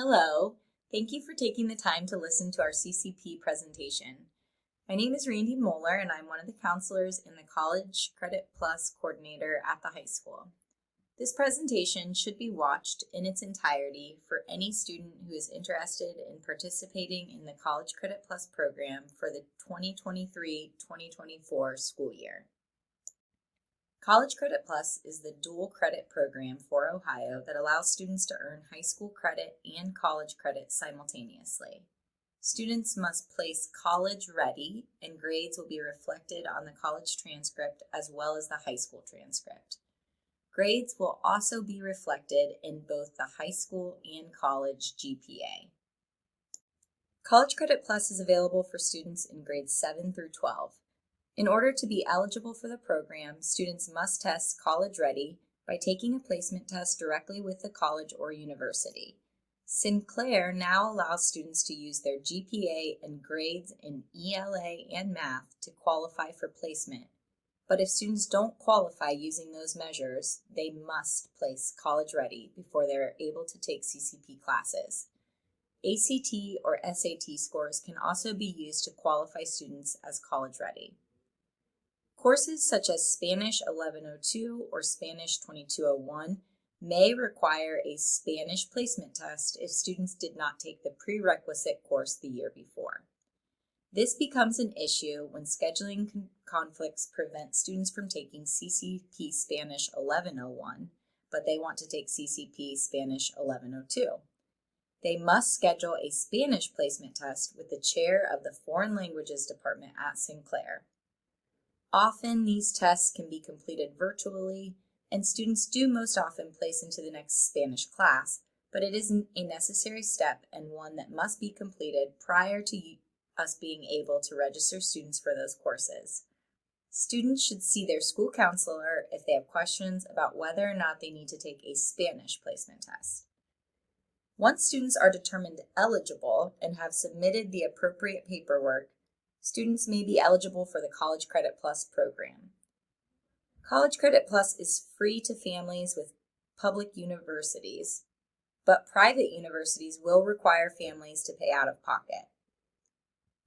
Hello, thank you for taking the time to listen to our CCP presentation. My name is Randy Moeller and I'm one of the counselors in the College Credit Plus coordinator at the high school. This presentation should be watched in its entirety for any student who is interested in participating in the College Credit Plus program for the 2023-2024 school year. College Credit Plus is the dual credit program for Ohio that allows students to earn high school credit and college credit simultaneously. Students must place college ready, and grades will be reflected on the college transcript as well as the high school transcript. Grades will also be reflected in both the high school and college GPA. College Credit Plus is available for students in grades 7 through 12. In order to be eligible for the program, students must test college ready by taking a placement test directly with the college or university. Sinclair now allows students to use their GPA and grades in ELA and math to qualify for placement. But if students don't qualify using those measures, they must place college ready before they are able to take CCP classes. ACT or SAT scores can also be used to qualify students as college ready. Courses such as Spanish 1102 or Spanish 2201 may require a Spanish placement test if students did not take the prerequisite course the year before. This becomes an issue when scheduling conflicts prevent students from taking CCP Spanish 1101, but they want to take CCP Spanish 1102. They must schedule a Spanish placement test with the chair of the Foreign Languages Department at Sinclair. Often these tests can be completed virtually, and students do most often place into the next Spanish class, but it is a necessary step and one that must be completed prior to us being able to register students for those courses. Students should see their school counselor if they have questions about whether or not they need to take a Spanish placement test. Once students are determined eligible and have submitted the appropriate paperwork, students may be eligible for the College Credit Plus program. College Credit Plus is free to families with public universities, but private universities will require families to pay out of pocket.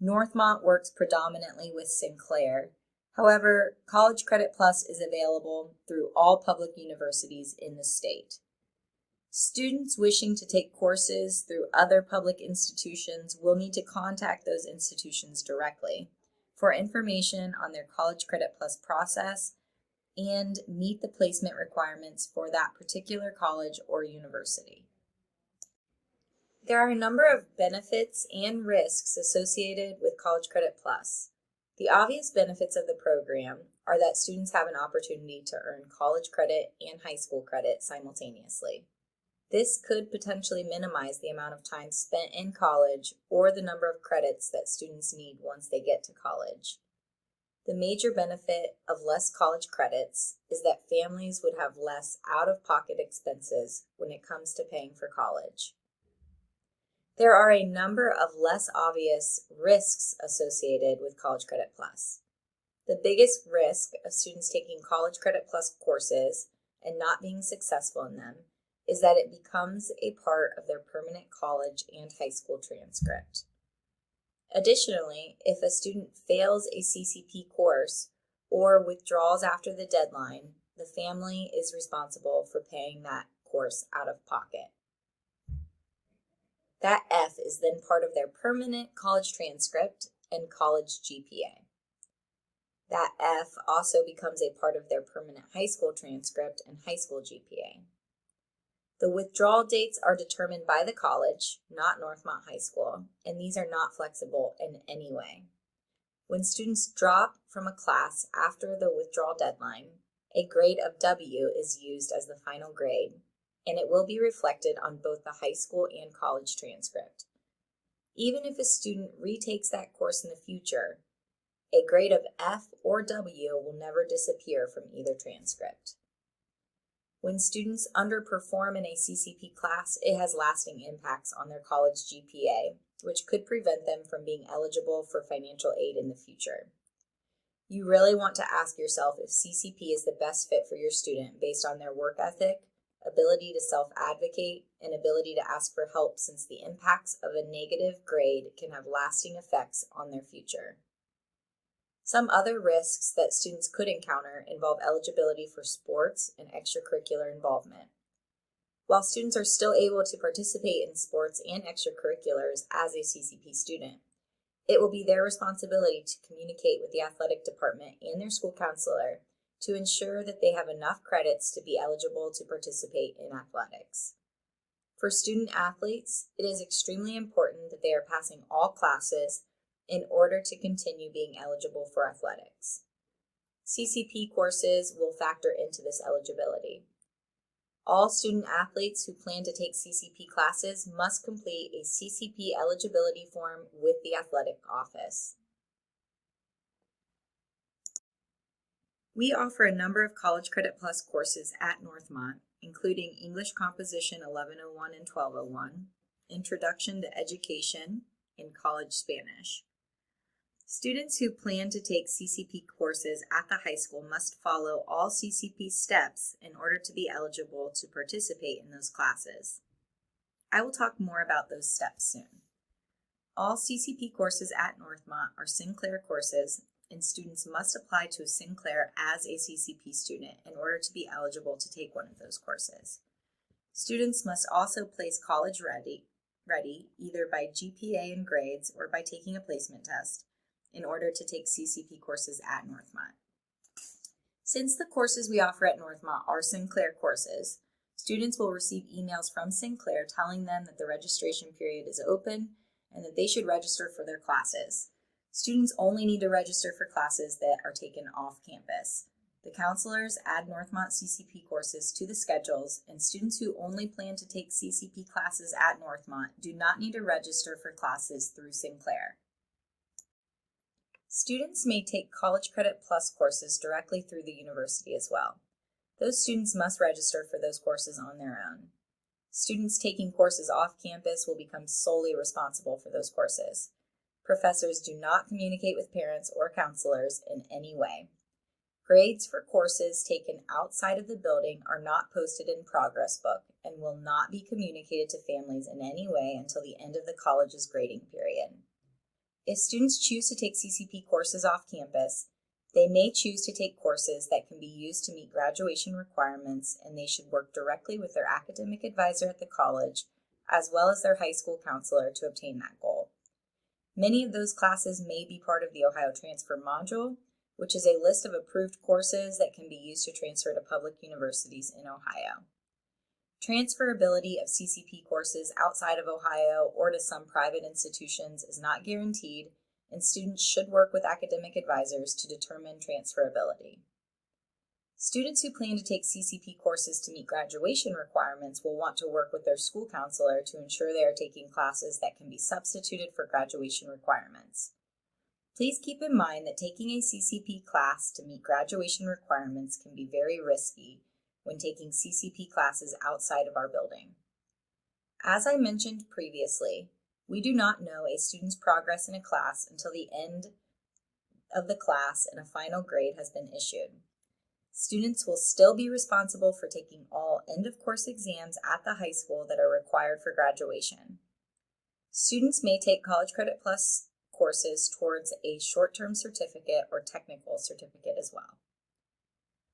Northmont works predominantly with Sinclair. However, College Credit Plus is available through all public universities in the state. Students wishing to take courses through other public institutions will need to contact those institutions directly for information on their College Credit Plus process and meet the placement requirements for that particular college or university. There are a number of benefits and risks associated with College Credit Plus. The obvious benefits of the program are that students have an opportunity to earn college credit and high school credit simultaneously. This could potentially minimize the amount of time spent in college or the number of credits that students need once they get to college. The major benefit of less college credits is that families would have less out-of-pocket expenses when it comes to paying for college. There are a number of less obvious risks associated with College Credit Plus. The biggest risk of students taking College Credit Plus courses and not being successful in them is that it becomes a part of their permanent college and high school transcript. Additionally, if a student fails a CCP course or withdraws after the deadline, the family is responsible for paying that course out of pocket. That F is then part of their permanent college transcript and college GPA. That F also becomes a part of their permanent high school transcript and high school GPA. The withdrawal dates are determined by the college, not Northmont High School, and these are not flexible in any way. When students drop from a class after the withdrawal deadline, a grade of W is used as the final grade, and it will be reflected on both the high school and college transcript. Even if a student retakes that course in the future, a grade of F or W will never disappear from either transcript. When students underperform in a CCP class, it has lasting impacts on their college GPA, which could prevent them from being eligible for financial aid in the future. You really want to ask yourself if CCP is the best fit for your student based on their work ethic, ability to self-advocate, and ability to ask for help, since the impacts of a negative grade can have lasting effects on their future. Some other risks that students could encounter involve eligibility for sports and extracurricular involvement. While students are still able to participate in sports and extracurriculars as a CCP student, it will be their responsibility to communicate with the athletic department and their school counselor to ensure that they have enough credits to be eligible to participate in athletics. For student athletes, it is extremely important that they are passing all classes in order to continue being eligible for athletics. CCP courses will factor into this eligibility. All student athletes who plan to take CCP classes must complete a CCP eligibility form with the athletic office. We offer a number of College Credit Plus courses at Northmont, including English Composition 1101 and 1201, Introduction to Education, and College Spanish. Students who plan to take CCP courses at the high school must follow all CCP steps in order to be eligible to participate in those classes. I will talk more about those steps soon. All CCP courses at Northmont are Sinclair courses, and students must apply to Sinclair as a CCP student in order to be eligible to take one of those courses. Students must also place college ready either by GPA and grades or by taking a placement test in order to take CCP courses at Northmont. Since the courses we offer at Northmont are Sinclair courses, students will receive emails from Sinclair telling them that the registration period is open and that they should register for their classes. Students only need to register for classes that are taken off campus. The counselors add Northmont CCP courses to the schedules, and students who only plan to take CCP classes at Northmont do not need to register for classes through Sinclair. Students may take College Credit Plus courses directly through the university as well. Those students must register for those courses on their own. Students taking courses off campus will become solely responsible for those courses. Professors do not communicate with parents or counselors in any way. Grades for courses taken outside of the building are not posted in Progress Book and will not be communicated to families in any way until the end of the college's grading period. If students choose to take CCP courses off campus, they may choose to take courses that can be used to meet graduation requirements, and they should work directly with their academic advisor at the college, as well as their high school counselor, to obtain that goal. Many of those classes may be part of the Ohio Transfer Module, which is a list of approved courses that can be used to transfer to public universities in Ohio. Transferability of CCP courses outside of Ohio or to some private institutions is not guaranteed, and students should work with academic advisors to determine transferability. Students who plan to take CCP courses to meet graduation requirements will want to work with their school counselor to ensure they are taking classes that can be substituted for graduation requirements. Please keep in mind that taking a CCP class to meet graduation requirements can be very risky when taking CCP classes outside of our building. As I mentioned previously, we do not know a student's progress in a class until the end of the class and a final grade has been issued. Students will still be responsible for taking all end-of-course exams at the high school that are required for graduation. Students may take College Credit Plus courses towards a short-term certificate or technical certificate as well.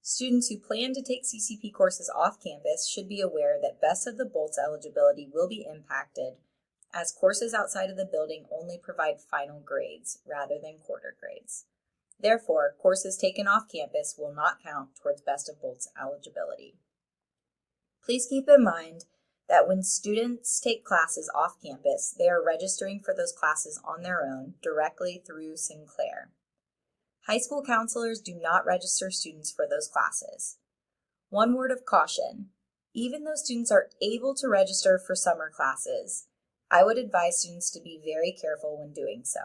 Students who plan to take CCP courses off campus should be aware that Best of the Bolts eligibility will be impacted, as courses outside of the building only provide final grades rather than quarter grades. Therefore, courses taken off campus will not count towards Best of Bolts eligibility. Please keep in mind that when students take classes off campus, they are registering for those classes on their own directly through Sinclair. High school counselors do not register students for those classes. One word of caution: even though students are able to register for summer classes, I would advise students to be very careful when doing so.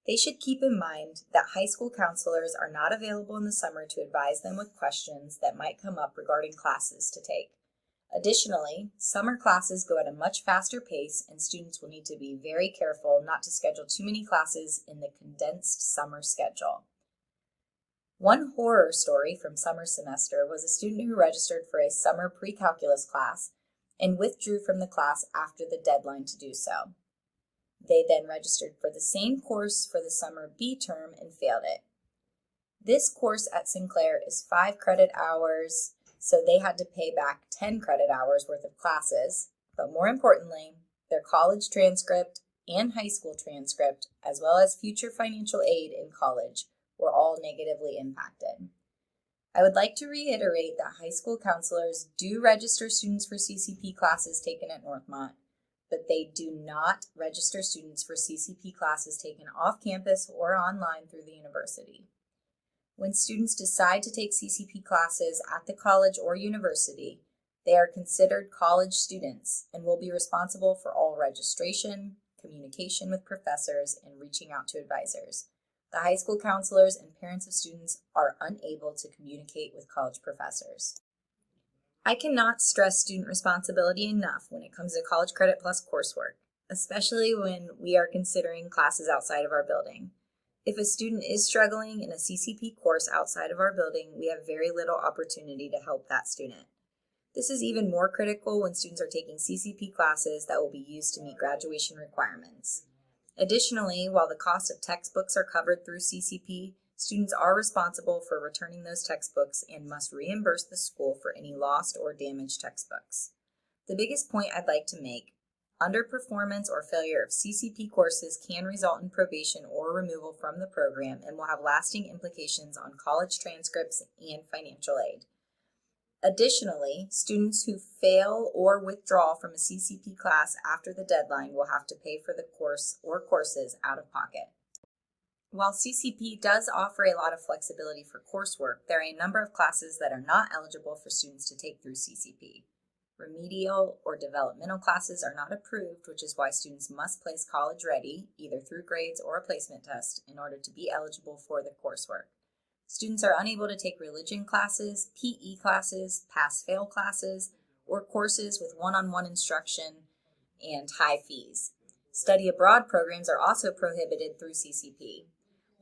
They should keep in mind that high school counselors are not available in the summer to advise them with questions that might come up regarding classes to take. Additionally, summer classes go at a much faster pace, and students will need to be very careful not to schedule too many classes in the condensed summer schedule. One horror story from summer semester was a student who registered for a summer pre-calculus class and withdrew from the class after the deadline to do so. They then registered for the same course for the summer B term and failed it. This course at Sinclair is 5 credit hours, so they had to pay back 10 credit hours worth of classes, but more importantly, their college transcript and high school transcript, as well as future financial aid in college, were all negatively impacted. I would like to reiterate that high school counselors do register students for CCP classes taken at Northmont, but they do not register students for CCP classes taken off campus or online through the university. When students decide to take CCP classes at the college or university, they are considered college students and will be responsible for all registration, communication with professors, and reaching out to advisors. The high school counselors and parents of students are unable to communicate with college professors. I cannot stress student responsibility enough when it comes to College Credit Plus coursework, especially when we are considering classes outside of our building. If a student is struggling in a CCP course outside of our building, we have very little opportunity to help that student. This is even more critical when students are taking CCP classes that will be used to meet graduation requirements. Additionally, while the cost of textbooks are covered through CCP, students are responsible for returning those textbooks and must reimburse the school for any lost or damaged textbooks. The biggest point I'd like to make: underperformance or failure of CCP courses can result in probation or removal from the program and will have lasting implications on college transcripts and financial aid. Additionally, students who fail or withdraw from a CCP class after the deadline will have to pay for the course or courses out of pocket. While CCP does offer a lot of flexibility for coursework, there are a number of classes that are not eligible for students to take through CCP. Remedial or developmental classes are not approved, which is why students must place college ready, either through grades or a placement test, in order to be eligible for the coursework. Students are unable to take religion classes, PE classes, pass-fail classes, or courses with one-on-one instruction and high fees. Study abroad programs are also prohibited through CCP.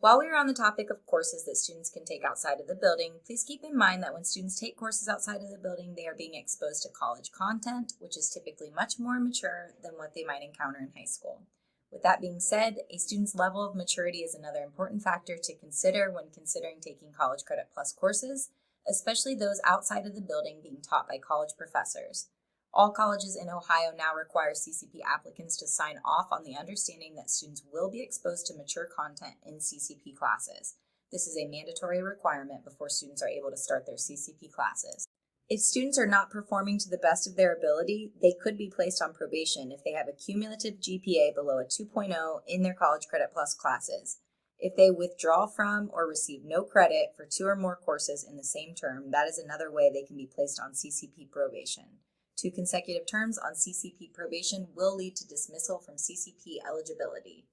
While we are on the topic of courses that students can take outside of the building, please keep in mind that when students take courses outside of the building, they are being exposed to college content, which is typically much more mature than what they might encounter in high school. With that being said, a student's level of maturity is another important factor to consider when considering taking College Credit Plus courses, especially those outside of the building being taught by college professors. All colleges in Ohio now require CCP applicants to sign off on the understanding that students will be exposed to mature content in CCP classes. This is a mandatory requirement before students are able to start their CCP classes. If students are not performing to the best of their ability, they could be placed on probation if they have a cumulative GPA below a 2.0 in their College Credit Plus classes. If they withdraw from or receive no credit for 2 or more courses in the same term, that is another way they can be placed on CCP probation. 2 consecutive terms on CCP probation will lead to dismissal from CCP eligibility.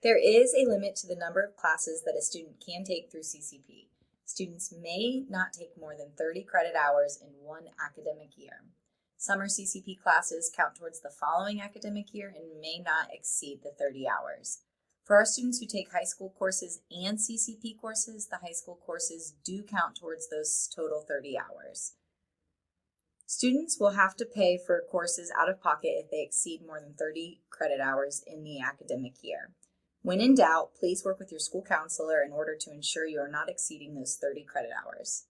There is a limit to the number of classes that a student can take through CCP. Students may not take more than 30 credit hours in one academic year. Summer CCP classes count towards the following academic year and may not exceed the 30 hours. For our students who take high school courses and CCP courses, the high school courses do count towards those total 30 hours. Students will have to pay for courses out of pocket if they exceed more than 30 credit hours in the academic year. When in doubt, please work with your school counselor in order to ensure you are not exceeding those 30 credit hours.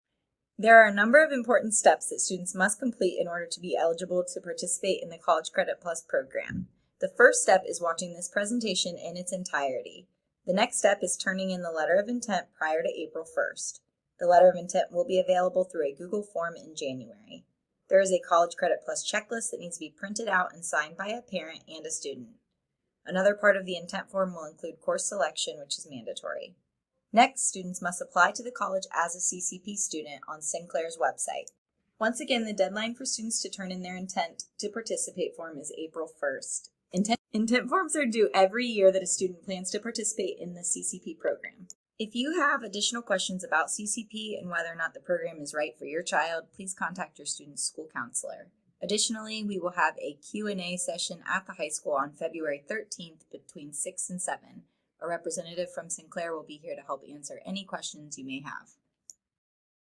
There are a number of important steps that students must complete in order to be eligible to participate in the College Credit Plus program. The first step is watching this presentation in its entirety. The next step is turning in the letter of intent prior to April 1st. The letter of intent will be available through a Google form in January. There is a College Credit Plus checklist that needs to be printed out and signed by a parent and a student. Another part of the intent form will include course selection, which is mandatory. Next, students must apply to the college as a CCP student on Sinclair's website. Once again, the deadline for students to turn in their intent to participate form is April 1st. Intent forms are due every year that a student plans to participate in the CCP program. If you have additional questions about CCP and whether or not the program is right for your child, please contact your student's school counselor. Additionally, we will have a Q&A session at the high school on February 13th between 6 and 7. A A representative from Sinclair will be here to help answer any questions you may have.